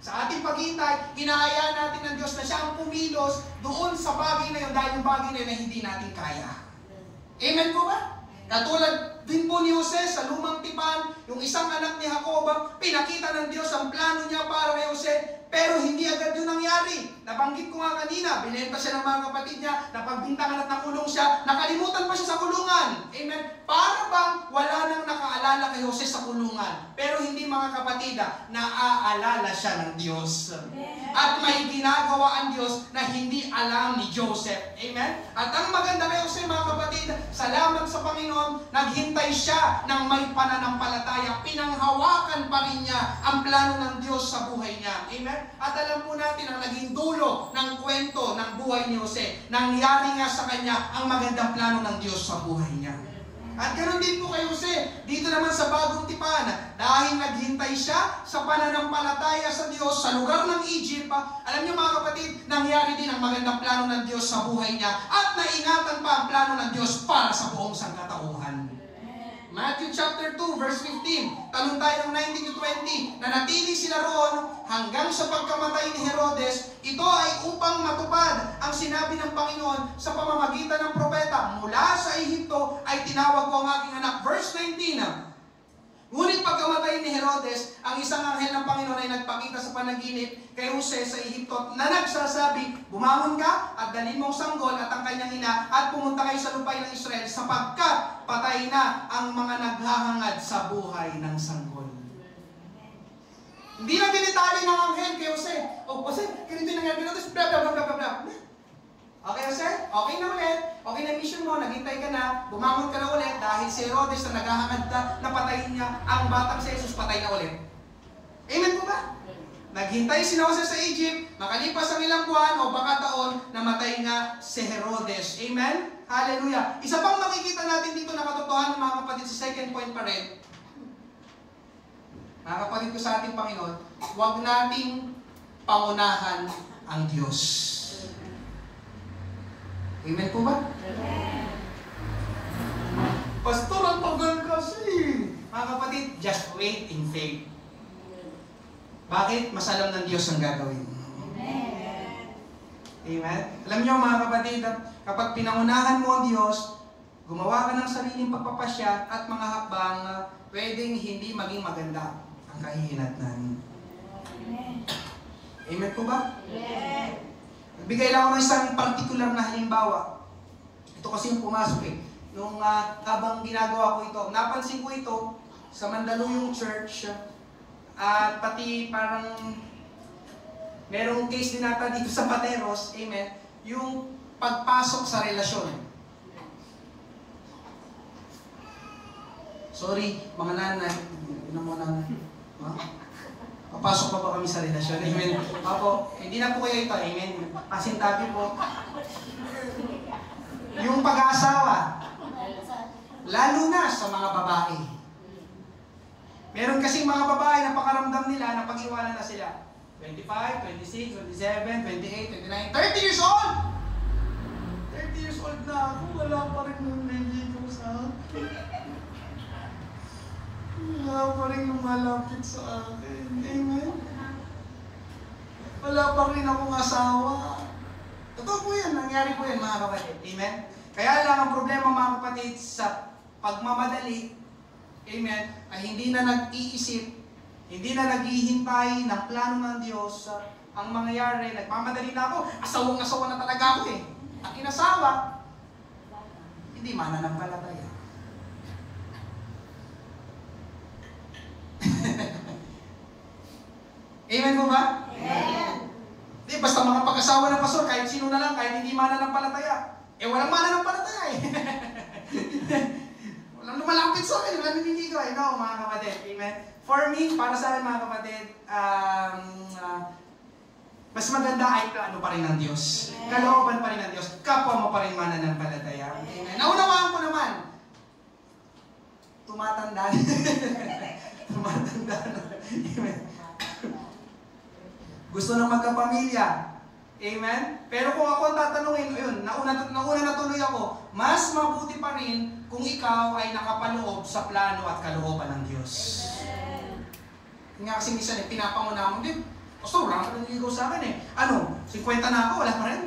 Sa ating paghihintay, hinahayaan natin ng Diyos na siya ang pumilos doon sa bagay na yun dahil yung bagay na yun na hindi natin kaya. Amen po ba? Katulad din po ni Jose sa lumang tipan, yung isang anak ni Jacob, pinakita ng Diyos ang plano niya para kay Jose, pero hindi agad yun nangyari. Nabanggit ko nga kanina, binenta siya ng mga kapatid niya, napagbintangan at nakulong siya, nakalimutan pa siya sa kulungan. Amen? Para bang wala nang nakaalala kay Jose sa kulungan. Pero hindi mga kapatid, naaalala siya ng Diyos. At may ginagawa ang Diyos na hindi alam ni Joseph. Amen? At ang maganda kay Jose mga kapatid, salamat sa Panginoon, naghintay siya ng may pananampalataya. Pinanghawakan pa rin niya ang plano ng Diyos sa buhay niya. Amen? At alam po natin ang naging dulo ng kwento ng buhay ni Jose. Nangyari nga sa kanya ang magandang plano ng Diyos sa buhay niya. At ganoon din po kay Jose, dito naman sa bagong tipan, dahil naghintay siya sa pananampalataya sa Diyos sa lugar ng Egypt, alam niyo mga kapatid, nangyari din ang magandang plano ng Diyos sa buhay niya at naingatan pa ang plano ng Diyos para sa buong sangkatauhan. Matthew chapter 2, verse 15. Talon tayo ng 19 to 20. Nanatili sila roon hanggang sa pagkamatay ni Herodes. Ito ay upang matupad ang sinabi ng Panginoon sa pamamagitan ng propeta. Mula sa Ehipto ay tinawag ko ang aking anak. Verse 19. Ngunit pagkamatay ni Herodes, ang isang anghel ng Panginoon ay nagpakita sa panaginip kay Jose sa Ehipto na nagsasabi, bumangon ka at dalhin mo ang sanggol at ang kanyang ina at pumunta kayo sa lupay ng Israel sapagkat patay na ang mga naghahangad sa buhay ng sanggol. Hindi na dinitali ng anghel kay Jose. O Jose, ganito yung nangyari kay Herodes, bla bla bla bla bla. Okay Jose? Okay na ulit. na mission mo, naghintay ka na, bumangon ka na ulit dahil si Herodes na naghahangad na patayin niya, ang batang si Jesus patay na ulit. Amen po ba? Naghintay si Moses sa Egypt, makalipas ang ilang buwan o baka taon, namatay nga si Herodes. Amen? Hallelujah. Isa pang makikita natin dito na katotohanan, mga kapatid, sa second point pa rin. Mga kapatid ko sa ating Panginoon, huwag nating pangunahan ang Diyos. Amen po ba? Pastor, ang tagal kasi. Mga kapatid, just wait in faith. Bakit? Masalam ng Diyos ang gagawin. Amen. Amen? Alam niyo mga kapatid, kapag pinangunahan mo ang Diyos, gumawa ka ng sariling pagpapasya at mga hakbang, pwedeng hindi maging maganda ang kahihinatnan. Amen. Amen po ba? Amen. Nagbigay lang ako ng isang particular na halimbawa. Ito kasi yung pumasok eh. Nung habang ginagawa ko ito, napansin ko ito sa Mandaluyong Church at pati parang merong case din nata dito sa Pateros, amen, yung pagpasok sa relasyon. Sorry, mga nanay, yun mo nanay. Papasok pa ba kami sa relasyon? Amen. Apo, hindi na po kayo ito. Amen. Pasintabi po. Yung pag-aasawa, lalo na sa mga babae. Meron kasing mga babae na pakaramdam nila na pag-iwanan na sila. 25, 26, 27, 28, 29, 30 years old! 30 years old na ako. Wala pa rin yung naliligaw sa akin. Wala pa rin yung malapit sa akin. Amen? Wala pa rin akong asawa. Totoo po yan. Nangyari po yan, mga kapatid. Amen? Kaya lang ang problema, mga kapatid, sa pagmamadali, amen, ay hindi na nag-iisip, hindi na naghihintay ng plano ng Diyos. Ang mangyayari, nagmamadali na ako, asawang-asawa na talaga ako eh. Ang inasawa, hindi mananampalataya. Amen po ba? Amen. Di, basta mga pag-asawa ng pastor, kahit sino na lang, kahit hindi mananampalataya. Walang mananampalataya eh. Walang lumalapit sa akin, walang nililigaw eh. No, mga kapatid. Amen. For me, para sa akin mga kapatid, mas maganda ay ano pa rin ng Diyos. Kalooban pa rin ng Diyos. Kapwa mo pa rin mananampalataya. Amen. Naunawaan ko naman. Tumatanda. Tumatanda na. Amen. Gusto nang magkapamilya. Amen? Pero kung ako tatanungin, ayun, nauna na tuloy ako, mas mabuti pa rin kung ikaw ay nakapaloob sa plano at kalooban ng Diyos. Nga kasi minsan, pinapanguna mo, hindi, pastor, wala ka naliligaw sa akin eh. Ano, 50 na ako, wala pa rin.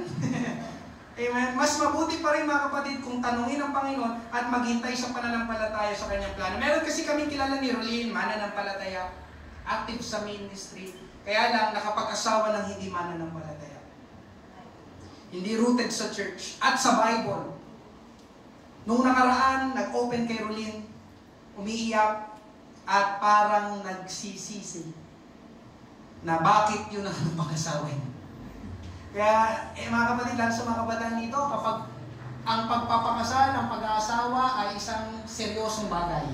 Amen? Mas mabuti pa rin mga kapatid kung tanungin ang Panginoon at maghintay sa pananampalataya sa kanyang plano. Meron kasi kami kilala ni Rolene, mananampalataya, active sa ministry. Kaya lang nakapag-asawa ng hindi mananampalataya. Hindi rooted sa church at sa Bible. Nung nakaraan, nag-open kay Rolene, umiiyak at parang nagsisisi na bakit yun ang pag-asawa niya. Kaya mga kapatid, lalo sa mga kabataan dito, kapag ang pagpapakasal, ang pag-aasawa ay isang seryosong bagay.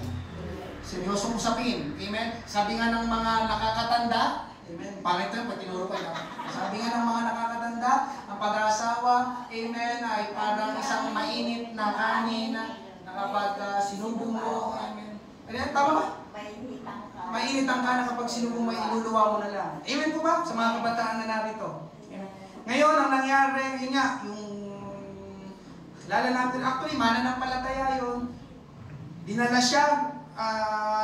Seryosong usapin. Amen? Sabi nga ng mga nakakatanda, amen. Pangit ito, pag tinuro ko yun. Sabi nga ng mga nakakatanda, ang pag-aasawa, amen, ay parang isang mainit na kanin na kapag sinubong mo, amen. Ayan, tama ba? Mainit ang kanin kapag sinubong mo, iluluwa mo na lang. Amen po ba? Sa mga kabataan na narito. Amen. Ngayon, ang nangyari, yun nga, yung lala natin, actually, mananampalataya yun. Dinala siya,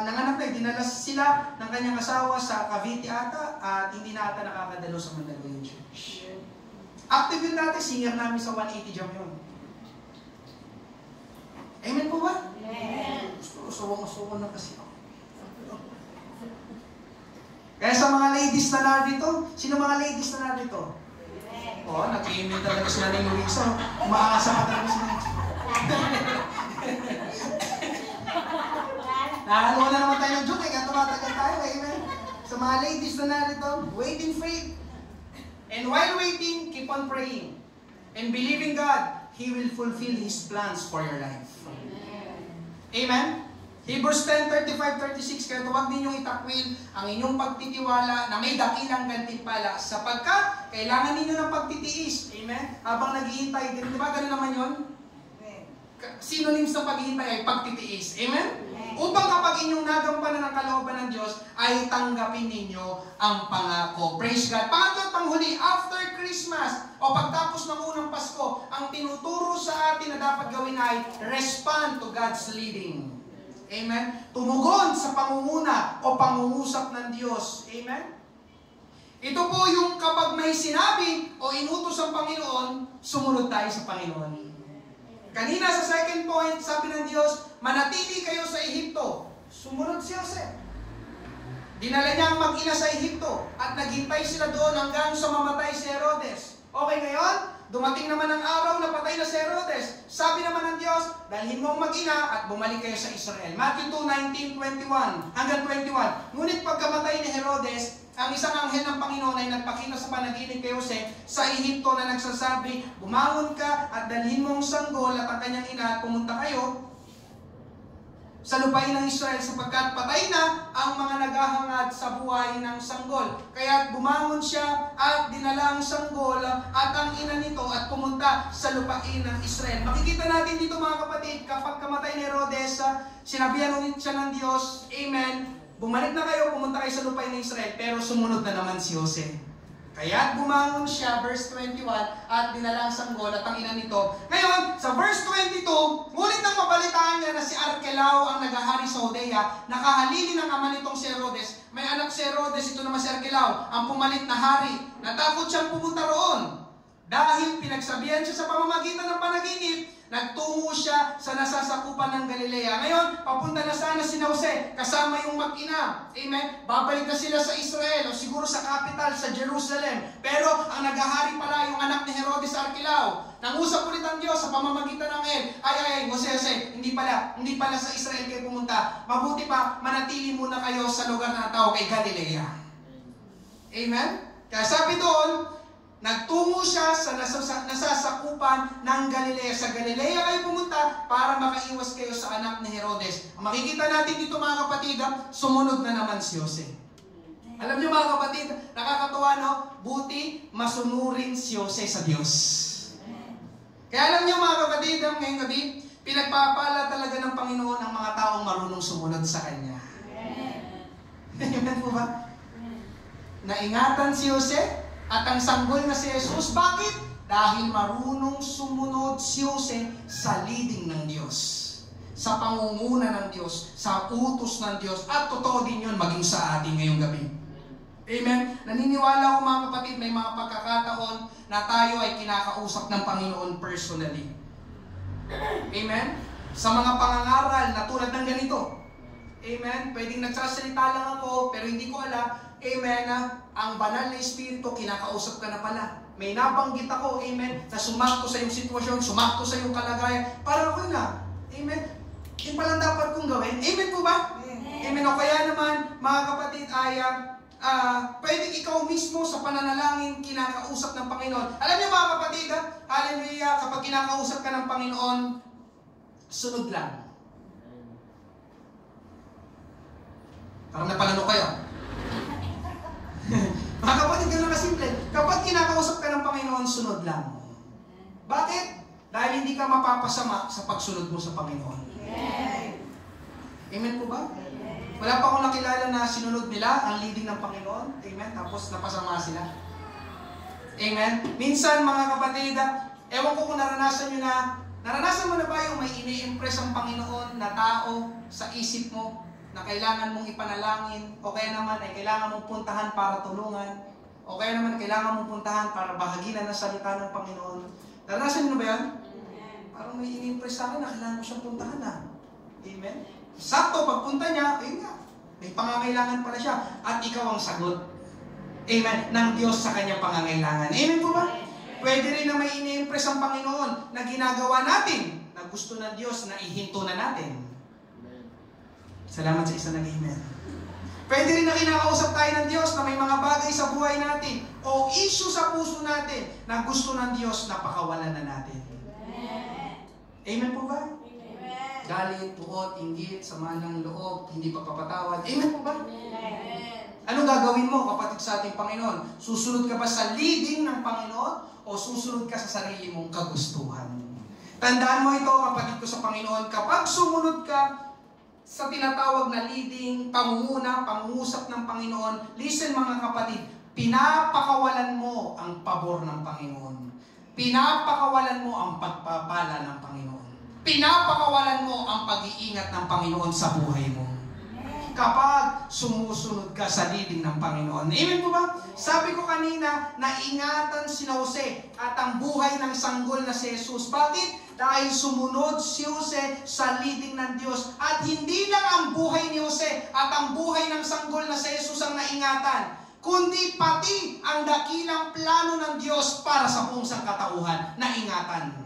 nanganak na, dinala sila ng kanyang asawa sa Cavite ata at hindi na ata nakakadalo sa Mandaluyong Church. Active yun dati, singer namin sa 180 Jam yun. Amen po ba? Amen. Usawang-usawa na kasi ako. Kaya sa mga ladies na narito, sino mga ladies na narito? Oo, nag-amen talaga sila ng Luisa. Umaasa ka talaga sila. Nakalawa na naman tayo ng joke, kaya tumatagal tayo, amen. Sa mga ladies na narito, wait in faith. And while waiting, keep on praying. And believing God He will fulfill His plans for your life. Amen? Hebrews 10:35-36, kaya huwag ninyong itakwil ang inyong pagtitiwala na may dakilang gantimpala sapagkat kailangan ninyo ng pagtitiis. Amen? Habang naghihintay, di ba ganun naman yun? Synonyms ng paghihintay ay pagtitiis. Amen? Upang kapag inyong nagampanan ng kalooban ng Diyos, ay tanggapin ninyo ang pangako. Praise God. Pangatlo at panghuli, after Christmas o pagtapos ng unang Pasko, ang tinuturo sa atin na dapat gawin ay respond to God's leading. Amen? Tumugon sa pangunguna o pangungusap ng Diyos. Amen? Ito po yung kapag may sinabi o inutos ang Panginoon, sumunod tayo sa Panginoon. Kanina sa second point, sabi ng Diyos, manatili kayo sa Ehipto. Sumunod si Jose. Dinala niya ang mag-ina sa Ehipto at naghintay sila doon hanggang sa mamatay si Herodes. Okay ngayon, dumating naman ang araw na patay na si Herodes. Sabi naman ng Diyos, dalhin mo ang mag-ina at bumalik kayo sa Israel. Matthew 2:19-21 hanggang 21. Ngunit pagkamatay ni Herodes, ang isang anghel ng Panginoon ay nagpakita sa panaginip kay Jose sa Ehipto na nagsasabi, bumangon ka at dalhin mo ang sanggol at ang kanyang ina at pumunta kayo sa lupain ng Israel sapagkat patay na ang mga naghahangad sa buhay ng sanggol. Kaya bumangon siya at dinala ang sanggol at ang ina nito at pumunta sa lupain ng Israel. Makikita natin dito mga kapatid, kapag kamatay ni Herodes, sinabihan ulit siya ng Diyos, Amen, bumalik na kayo, pumunta kayo sa lupain ng Israel, pero sumunod na naman si Jose. Kaya bumangon siya, verse 21, at dinala ang sanggol at ang ina nito. Ngayon, sa verse 22, ngunit nang mabalitaan niya na si Arkelao ang naghahari sa Judea, nakahalili ng ama nitong si Herodes. May anak si Herodes, ito naman si Arkelao, ang pumalit na hari. Natakot siyang pumunta roon. Dahil pinagsabihan siya sa pamamagitan ng panaginip, nagtungo siya sa nasasakupan ng Galilea. Ngayon, papunta na sana si Jose, kasama yung mag-ina. Amen? Babalik na sila sa Israel, o siguro sa capital, sa Jerusalem. Pero ang naghahari pala yung anak ni Herodes Arkelao. Nangusap ulit ang Diyos sa pamamagitan ng ay, Jose, hindi pala sa Israel kayo pumunta. Mabuti pa, manatili muna kayo sa lugar na tao kay Galilea. Amen? Kaya sabi doon, nagtungo siya sa nasasakupan ng Galilea. Sa Galilea kayo pumunta para makaiwas kayo sa anak ni Herodes. Ang makikita natin dito mga kapatid, sumunod na naman si Jose. Alam niyo mga kapatid, nakakatuwa no? Buti masunurin si Jose sa Diyos. Kaya alam niyo mga kapatid, ngayong gabi, pinagpapala talaga ng Panginoon ang mga taong marunong sumunod sa Kanya. Amen po ba? Naingatan si Jose at ang sanggol na si Jesus. Bakit? Dahil marunong sumunod si Jose sa leading ng Diyos, sa pangunguna ng Diyos, sa utos ng Diyos. At totoo din yun maging sa atin ngayong gabi. Amen? Naniniwala ko mga kapatid, may mga pagkakataon na tayo ay kinakausap ng Panginoon personally. Amen? Sa mga pangangaral na tulad ng ganito. Amen? Pwedeng nagsasalita lang ako, pero hindi ko alam. Amen, ang banal na Espiritu, kinakausap ka na pala. May nabanggit ako, amen, na sumakto sa iyong sitwasyon, sumakto sa iyong kalagayan. Para ako na, amen, yun palang dapat kong gawin. Amen po ba? Amen. O kaya naman, mga kapatid, ay pwedeng ikaw mismo sa pananalangin kinakausap ng Panginoon. Alam niyo mga kapatid, hallelujah, kapag kinakausap ka ng Panginoon, sunod lang. Parang napalano kayo. Mga kapatid, ganun na simple. Kapag kinakausap ka ng Panginoon, sunod lang. Bakit? Dahil hindi ka mapapasama sa pagsunod mo sa Panginoon. Amen po ba? Wala pa akong nakilala na sinunod nila ang leading ng Panginoon. Amen? Tapos napasama sila. Amen? Minsan mga kapatid, ewan ko kung naranasan mo na ba yung may ini-impress ang Panginoon na tao sa isip mo na kailangan mong ipanalangin, o kaya naman ay kailangan mong puntahan para tulungan, o kaya naman kailangan mong puntahan para bahaginan ng salita ng Panginoon. Naranasan mo ba yan? Parang may ini-impress sa akin na kailangan mo siyang puntahan na. Amen? Sakto, pagpunta niya, ayun nga, may pangangailangan pala siya, at ikaw ang sagot. Amen? Ng Diyos sa kanyang pangangailangan. Amen po ba? Pwede rin na may ini-impress ang Panginoon na ginagawa natin, na gusto ng Diyos na ihinto na natin. Salamat sa isa ng amen. Pwede rin na kinakausap tayo ng Diyos na may mga bagay sa buhay natin o issue sa puso natin na gusto ng Diyos na pakawalan na natin. Amen po ba? Amen. Galit, puot, inggit, sama ng loob, hindi pagpapatawad. Amen po ba? Amen. Anong gagawin mo, kapatid, sa ating Panginoon? Susunod ka ba sa leading ng Panginoon o susunod ka sa sarili mong kagustuhan? Tandaan mo ito, kapatid ko sa Panginoon, kapag sumunod ka sa tinatawag na leading, pangunguna, pangungusap ng Panginoon, listen mga kapatid, pinapakawalan mo ang pabor ng Panginoon. Pinapakawalan mo ang pagpapala ng Panginoon. Pinapakawalan mo ang pag-iingat ng Panginoon sa buhay mo. Kapag sumusunod ka sa leading ng Panginoon. Amen po ba? Sabi ko kanina, naingatan si Jose at ang buhay ng sanggol na si Jesus. Bakit? Dahil sumunod si Jose sa leading ng Diyos. At hindi lang ang buhay ni Jose at ang buhay ng sanggol na si Jesus ang naingatan, kundi pati ang dakilang plano ng Diyos para sa buong sangkatauhan, naingatan.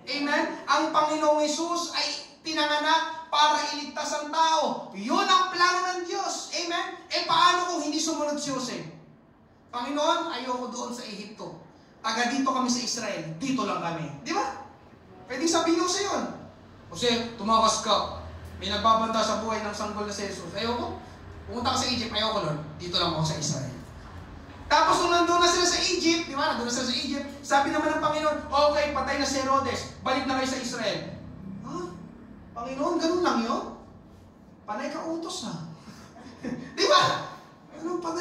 Amen? Ang Panginoong Jesus ay pinanganak para iligtas ang tao. Yun ang plano ng Diyos. Amen? Paano kung hindi sumunod si Jose? Panginoon, ayoko doon sa Ehipto. Taga dito kami sa Israel. Dito lang kami. Di ba? Pwede sabihin niyo sa yun. Jose, tumakas ka. May nagbabanta sa buhay ng sanggol na si Jesus. Ayoko. Pumunta ka sa Egypt. Ayoko, Lord. Dito lang ako sa Israel. Tapos nung nandun na sila sa Egypt, di ba? Nandun na sila sa Egypt. Sabi naman ng Panginoon, okay, patay na si Herodes. Balik na kayo sa Israel. Panginoon, ganun lang yun? Panay ka utos na. Di ba? Anong panay?